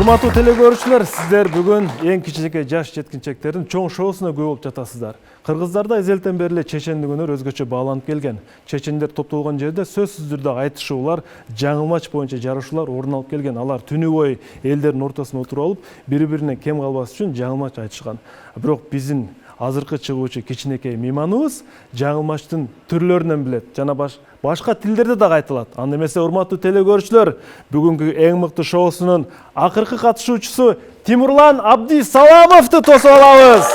Урматтуу телекөрүүчүлөр, сиздер бүгүн эң кичинекей жаш жеткинчектердин чоң шоусуна күбө болуп жатасыздар. Кыргыздарда эзелтен бери чеченди күнөр өзгөчө бааланып келген. Чечендер топтолгон жерде сөзсүз түрдө айтышуулар, жаңылмач боюнча жарышуулар орун алып келген. Алар түнү бою элдердин ортосуна отуруп алып, бири-бирине кем калбас үчүн жаңылмач айтышкан. Бирок биздин азыркы чыгуучу кичинекей мейманыбыз жаңылмачтын түрлөрүнөн билет жана башка тилдерде дагы айтылат. Анда эмесе, урматтуу телекөрүүчүлөр, бүгүнкү эң мыкты шоусунун акыркы катышуучусу Тимурлан Абдисаламовду тосуп алабыз.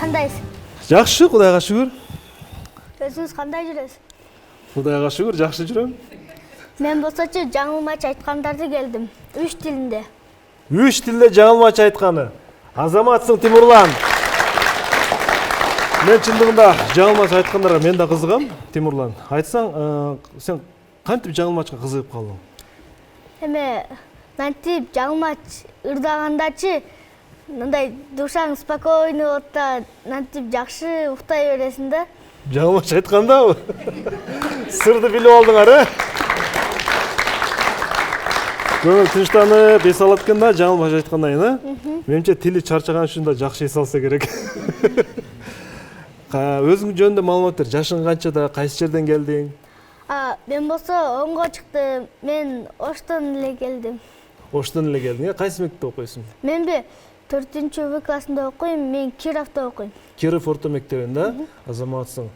Кандайсың? Жакшы, Кудайга шүгүр. Өзүңүз кандай жүрөсүз? Кудайга шүгүр, жакшы жүрөм. Мен болсочу жаңылмач айткандарды келдим. 3 тилинде. 3 тилде жаңылмач айтканы. Азаматсың, Тимурлан. Мен чындыгында жаңылмач айткандарга мен да кызыгам, Тимурлан. Айтсаң, сен кантип жаңылмачка кызыгып калдың? Эме, мантип жаңылмач ырдагандачы, мындай душаң спокойный болуп да, мантип жакшы уктай бересиң да. Жаңылмач айткандабы? Сырды билип алдыңар, э? Көңүл тынчтанып, эс алат экен да, жаңылмач айткандан кийин, менимче тили чарчаган үчүн да жакшы эс алса керек. Өзүң жөнүндө маалымат бер. Жашың канчада, кайсы жерден келдиң? Мен болсо 10го чыктым. Мен Оштон эле келдим. Оштон эле келдиң, кайсы мектепте окуйсуң? Менби 4-В классында окуйм, мен Кировдо окуйм. Киров орто мектебинде, да? Азаматсың.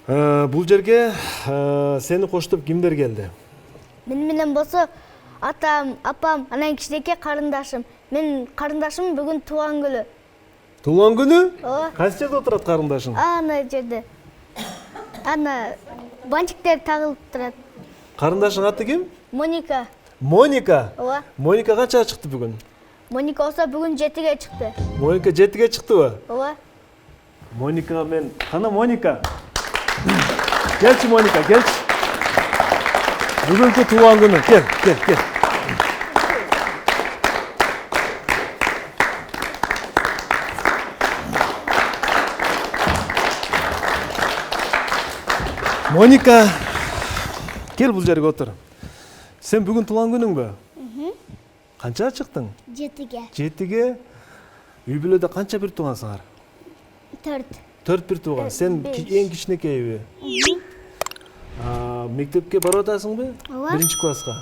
Бул жерге сени коштоп кимдер келди? Мен менен болсо атам, апам, анан кичинекей карындашым. Менин карындашым бүгүн туулган күнү. Туулган күнү? Ооба. Кайсы жерде отурат карындашың? Ана жерде. Ана бантиктер тагылып турат. Карындашың аты ким? Моника. Моника. Ооба. Моника канчага чыкты бүгүн? Моника болсо бүгүн 7ге чыкты. Моника 7ге чыктыбы? Ооба. Моника мен, кана Моника. Келчи Моника, келчи. Бүгүнкү туулган күнү. Кел. Моника, кел бул жерге отур. Сен бүгүн туулган күнүңбү? Канчага чыктың? 7ге. 7ге. Үй бүлөдө канча бир туугансыңар? 4. 4 бир тууган. Сен эң кичинекейби? Мектепке барып атасыңбы? Ооба. 1-класска.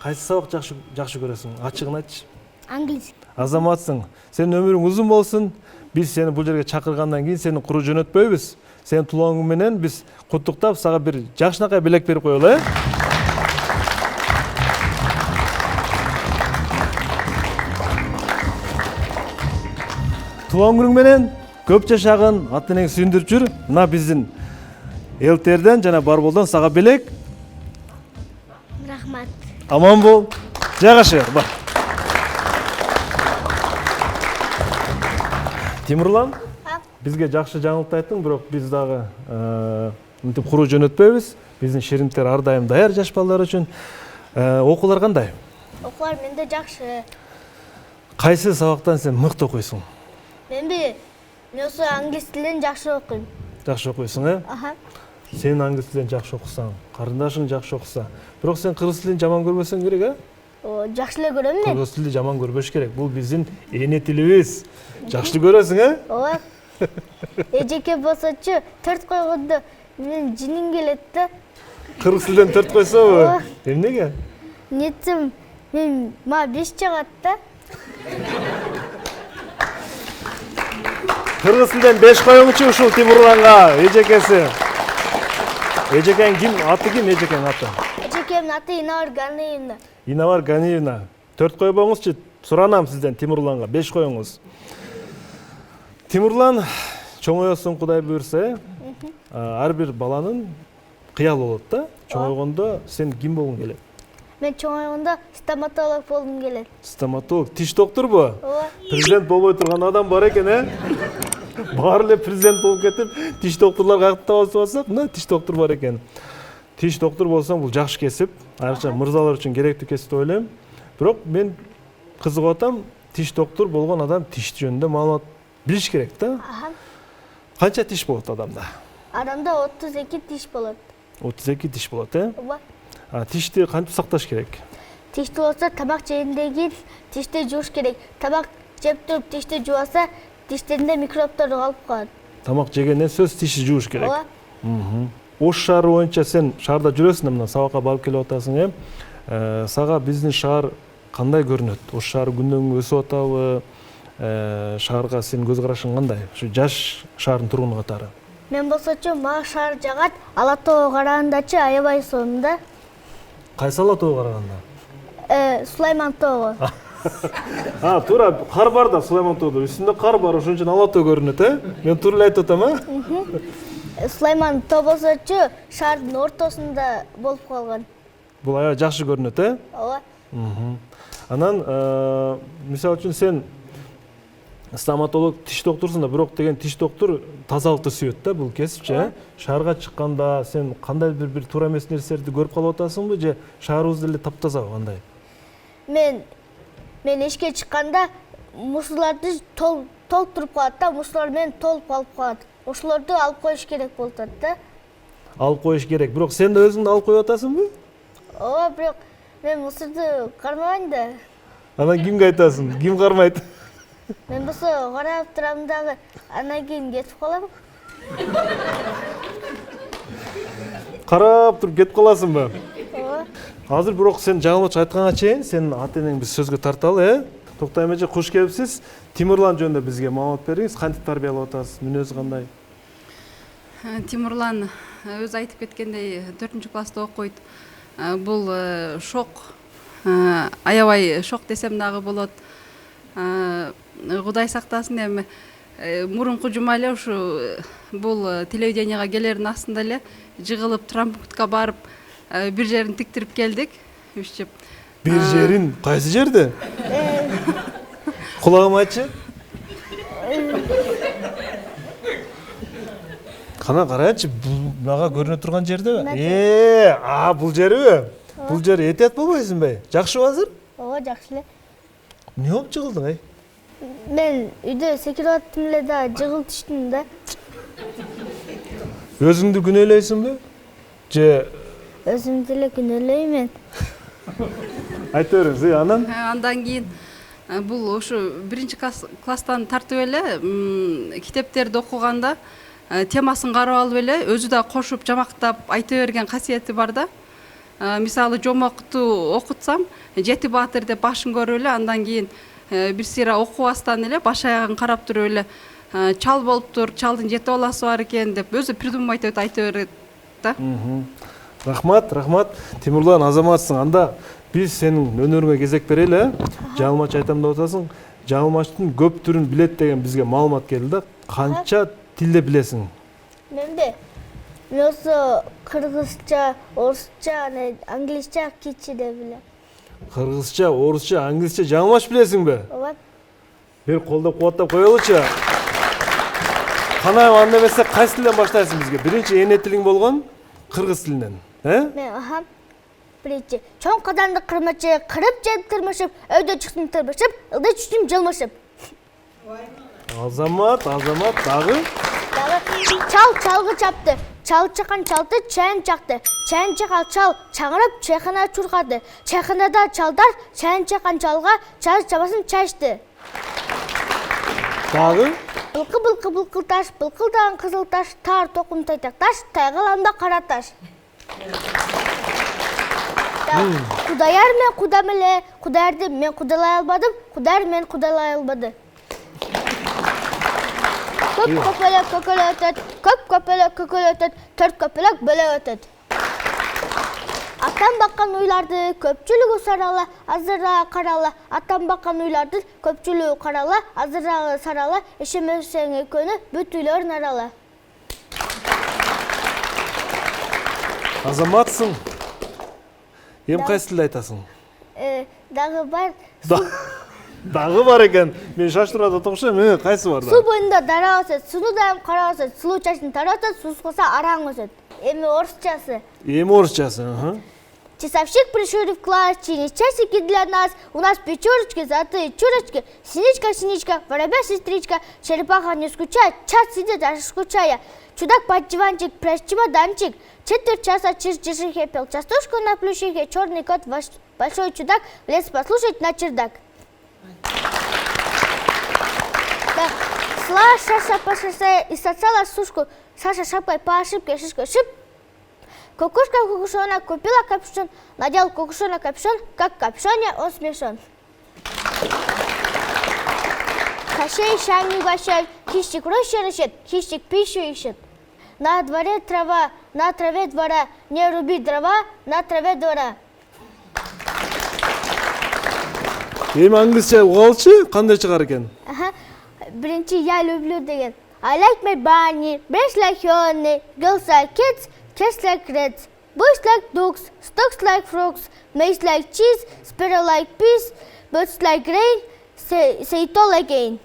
Кайсы сабак жакшы көрөсүң? Ачыгын айтчы. Англис. Азаматсың. Сенин өмүрүң узун болсун. Биз сени бул жерге чакыргандан кийин сени куру жөнөтпөйбүз. Сен туулган күн менен биз куттуктап сага бир жакшынакай белек берип коелу, э? Туулган күнүң менен көп жашагын, ата-энең сүйүндүрүп жүр. Мына биздин элтерден жана Барболдон сага белек. Рахмат. Аман бол. Жайгаша бер, бар. Тимурлан, бизге жакшы жаңылык айттың, бирок биз дагы мынтип куру жөнөтпөйбүз. Биздин шериндиктер ар дайым даяр жаш балдар үчүн. Окуулар кандай? Окуулар менде жакшы. Кайсы сабактан сен мыкты окуйсуң? Мен болсо англис тилин жакшы окуйм. Жакшы окуйсуң, э? Аха. Сен англис тилин жакшы окусаң, карындашың жакшы окуса, бирок сен кыргыз тилин жаман көрбөсөң керек, э? Жакшы эле көрөм мен. Кыргыз тилди жаман көрбөш керек. Бул биздин эне тилибиз. Жакшы көрөсүң, э? Ооба. Эжеке болсочу 4 койгондо менин жиним келет да. Кыргыз тилден 4 койсобу? Эмнеге? Нетсем, мага 5 чыгат да. Кыргыз тилден 5 коюңчу ушул Тимурланга, эжекеси. Эжекең ким? Аты ким эжекең аты? Эжекемдин аты Инар Ганиевна. Инавар Ганиевна. 4 койбоңузчу, суранам сизден Тимурланга 5 коюңуз. Тимурлан чоңоёсуң Кудай буйрса, ар бир баланын кыялы болот да. Чоңойгондо сен ким болгуң келет? Мен чоңойгондо стоматолог болгум келет. Стоматолог, тиш доктурбу? Ооба. Президент болбой турган адам бар экен, э? Баары эле президент болуп кетип, тиш докторлор кайтып табылып алсак, мына тиш доктор бар экен. Тиш доктор болсоң, бул жакшы кесип, айрыкча мырзалар үчүн керектүү кесип деп ойлойм. Бирок мен кызыгып атам, тиш доктор болгон адам тиш жөнүндө маалымат билиш керек да. Аха. Канча тиш болот адамда? адамда 32 тиш болот. 32 тиш болот, э? Ооба. Тишти кантип сакташ керек? Тишти болсо тамак жегенден кийин тишти жууш керек. Тамак жеп туруп тишти жуаса, тиштеринде микробдор калып калат. Тамак жегенден сөз тишти жууш керек. Ооба. Ош шаары боюнча сен шаарда жүрөсүң, мына сабакка барып келип атасың, Сага биздин шаар кандай көрүнөт? Ош шаары күндөн күнгө өсүп атабы? Шаарга сенин көз карашың кандай? Ушу жаш шаардын тургуну катары. Мен болсочу мага шаар жагат. Ала тоого карагандачы аябай сонун да. Кайсы ала тоого караганда? Сулайман тоого. Туура кар бар да Сулайман тоодо. Үстүндө кар бар, ошон үчүн ала тоо көрүнөт, Мен туура эле айтып атам, Сулайман тоо болсочу шаардын ортосунда болуп калган. Бул аябай жакшы көрүнөт, Ооба. Анан, мисалы үчүн сен стоматолог, тиш доктурсуң да, бирок деген тиш доктур тазалыкты сүйөт да, бул кесипчи, Шаарга чыкканда сен кандай бир туура эмес нерселерди көрүп калып атасыңбы, же шаарыбыз деле таптазабы, кандай? Мен ишке чыкканда мусуларды толтуруп калат да, мусулар менен толуп калып калат. Ошолорду алып коюш керек болуп атат да. Алып коюш керек. Бирок сен да өзүңдү алып коюп атасыңбы? Ооба, бирок мен мусорду кармабайм да. Анан кимге айтасың? Ким кармайт? Мен болсо карап турам дагы, андан кийин кетип калам. Карап туруп кетип каласыңбы? Ооба. Азыр бирок сен жаңылыш айтканга чейин сенин ата энең биз сөзгө тарталы, Токтай эже, куш келипсиз. Тимурлан жөнүндө бизге маалымат бериңиз. Кантип тарбиялап атасыз? Мүнөзү кандай? Тимурлан өзү айтып кеткендей 4-класста окуйт. Бул шок, аябай шок десем дагы болот. Кудай сактасын, эми мурунку жума эле ушу бул телевиденияга келердин астында эле жыгылып травмпунктка барып бир жерин тиктирип келдик. Үчүп. Бир жерин кайсы жерде? Кулагыма айтчы. Кана карачы, мага көрүнө турган жердеби? Бул жерби? Бул жер этият болбойсуңбу? Жакшыбы азыр? Ооба, жакшы эле. Эмне болуп жыгылдың, Мен үйдө секирип аттым эле да, жыгылып түштүм да. Өзүңдү күнөөлөйсүңбү? Же Өзүмдү эле күнөөлөйм мен. айта бериңиз, анан? Андан кийин бул ушу 1-класстан тартып эле китептерди окуганда темасын карап алып эле өзү да кошуп жамактап айта берген касиети бар да. Мисалы жомокту окутсам, Жети Баатыр деп башын көрүп эле, андан кийин бир сыйра окубастан эле баш аягын карап туруп эле чал болуптур, чалдын 7 баласы бар экен деп өзү придумать этип айта берет да. Рахмат. Тимурлан, азаматсың. Анда биз сенин өнөрүңө кезек берели, Жаңылмач айтам деп атасың. Жаңылмачтын көп түрүн билет деген бизге маалымат келди да. Канча тилде билесиң? Менде мен болсо кыргызча, орусча, англисча, кичи деп билем. Кыргызча, орусча, англисча, Жаңылмач билесиңби? Ооба. Бир колдоп кубаттап коелучу. Кана анда эмесе кайсы тилден баштайсың бизге? Биринчи эне тилиң болгон кыргыз тилинен, Мен биринчи чоң казанды кырмычы, кырып жеп тырмышып, өйдө чыктым тырмышып, ылдый түштүм жылмышып. Азамат, дагы? Чал чалгы чапты, чал чакан чалды, чайын чакты, чайын чакан чал чаңырып, чайхана чуркады. Чайханада чалдар чайын чакан чалга чай чабасын чайышты. Дагы? Былкы таш, былкылдаган кызыл таш, тар токум тайтак таш, тайгаламда кара таш. Кудаяр мен кудам эле, кудаярды мен кудалай албадым, кудаяр мен кудалай албады. Көп көпөлөк көкөлө өтөт, көп көпөлөк көкөлө өтөт, төрт көпөлөк бөлө өтөт. Атам баккан уйларды көпчүлүгү сарала, азыраагы карала. Атам баккан уйларды көпчүлүгү карала, азыраагы сарала. Ишенбесең экөөнү бүт үйлөрүн арала. Азаматсың. Эми кайсы тилде айтасың? Дагы бар. Дагы бар экен. Мен шаштырып атат окшойм. Кайсы бар да? Суу боюнда дара өсөт, сууну дайым кара өсөт, сулуу чачын тара өсөт, суу кылса араң өсөт. Эми орусчасы. Часовщик пришел в класс, чинит часики для нас. У нас пятерочки, золотые чурочки. Синичка, синичка, воробья, сестричка. Черепаха не скучает, час сидит даже скучая. Чудак под диванчик, прячь чемоданчик. Четверть часа чиж-чижихе пел частушку на плющихе. Черный кот, большой чудак, влез послушать на чердак. Да. Шла Саша по шоссе и сосала сушку. Саша шапкой по ошибке шишкой шип. Кукушка кукушонок купила капюшон, надел кукушонок капюшон, как в капюшоне он смешон. Кощей шаг не угощает, хищник рощу рычит, хищник пищу ищет. На дворе трава, на траве двора, не руби дрова, на траве двора. Эми англисче угалчы кандай чыгар экен? Birinci я люблю деген. I like my bunny, birds like honey, girls like kids, cats like rats, boys like dogs, stocks like frogs, mice like cheese, sparrow like peas, birds like rain, say it all again.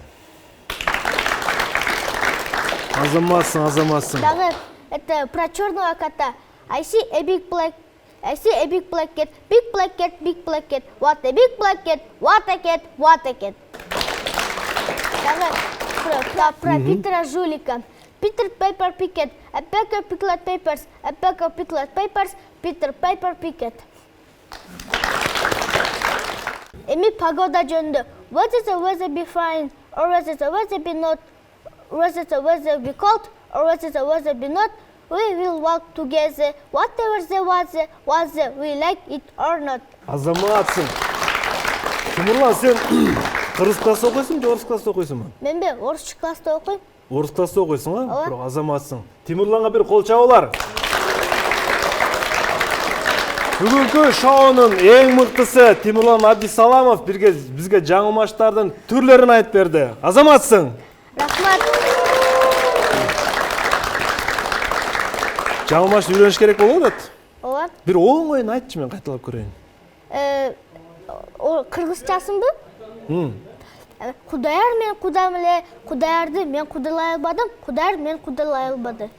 Азаматсың. Дағы, это про черного кота. I see a big black cat, big black cat, big black cat. What a big black cat, what a cat, what a cat. Про Питера жулика. Peter Paper Picket, a packer pickled papers, a packer pickled papers, Peter Paper Picket. Эми погода жөнді. Whether the weather be fine, or whether the weather be not, whether the weather be cold, or whether the weather be not, we will walk together, whatever the weather, whether we like it or not. Азаматсың. Тимурлан, сен кыргыз класста окуйсуң же орус класста окуйсуңбу? Мен бе орус класста окуйм. Орус класста окуйсуң, а? Ооба. Бирок азаматсың. Тимурланга бир кол чабуулар. Бүгүнкү шоунун эң мыктысы Тимурлан Абдисаламов бизге жаңы маштардын түрлөрүн айтып берди. Азаматсың. Рахмат. Жаңы маш үйрөнүш керек болуп атат. Ооба. Бир оңойун айтчы, мен кайталап көрөйүн. Кыргызчасынбы? Кудаяр мен кудам эле, кудаярды мен кудалай албадым, кудаяр мен кудалай албады.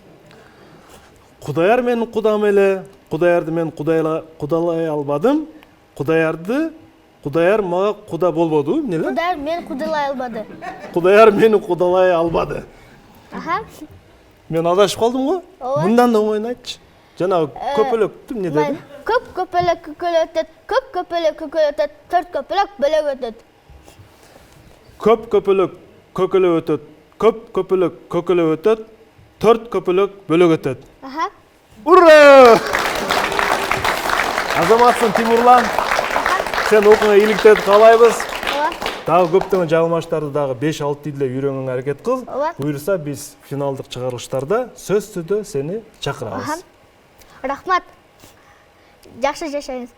Кудаяр мен кудам эле, кудаярды мен кудалай албадым, кудаяр мага куда болбоду, эмне эле? Кудаяр мен кудалай албады. Кудаяр мени кудалай албады. Аха. Мен адашып калдым го? Ооба. Мындан да оңойун айтчы. Жанагы көпөлөктү эмне деди? Көп көпөлөк көкөлөк өтөт, көп көпөлөк көкөлөк өтөт, төрт көпөлөк бөлөк өтөт. Көп көпөлөк көкөлөк өтөт, көп көпөлөк көкөлөк өтөт, төрт көпөлөк бөлөк өтөт. Аха. Ура! Азаматсың Тимурлан. Сен окууңа ийгиликтерди каалайбыз. Ооба. Дагы көптөгөн жагылмаштарды дагы 5-6 тилде үйрөнгөнгө аракет кыл. Ооба. Буюрса биз финалдык чыгарылыштарда сөзсүз түрдө сени чакырабыз. Рахмат. Жакшы жашайсыз.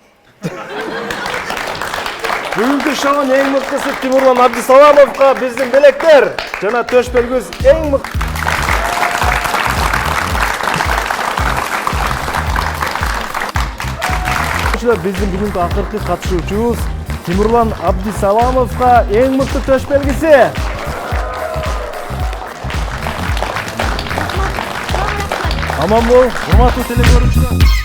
Бүгүнкү шоунун эң мыктысы Тимурлан Абдисаламовго биздин белектер жана төш белгүс эң мыкты. Биздин бүгүнкү акыркы катышуучубуз Тимурлан Абдисаламовго эң мыкты төш белгиси. Аман бол, урматтуу телекөрүүчүлөр.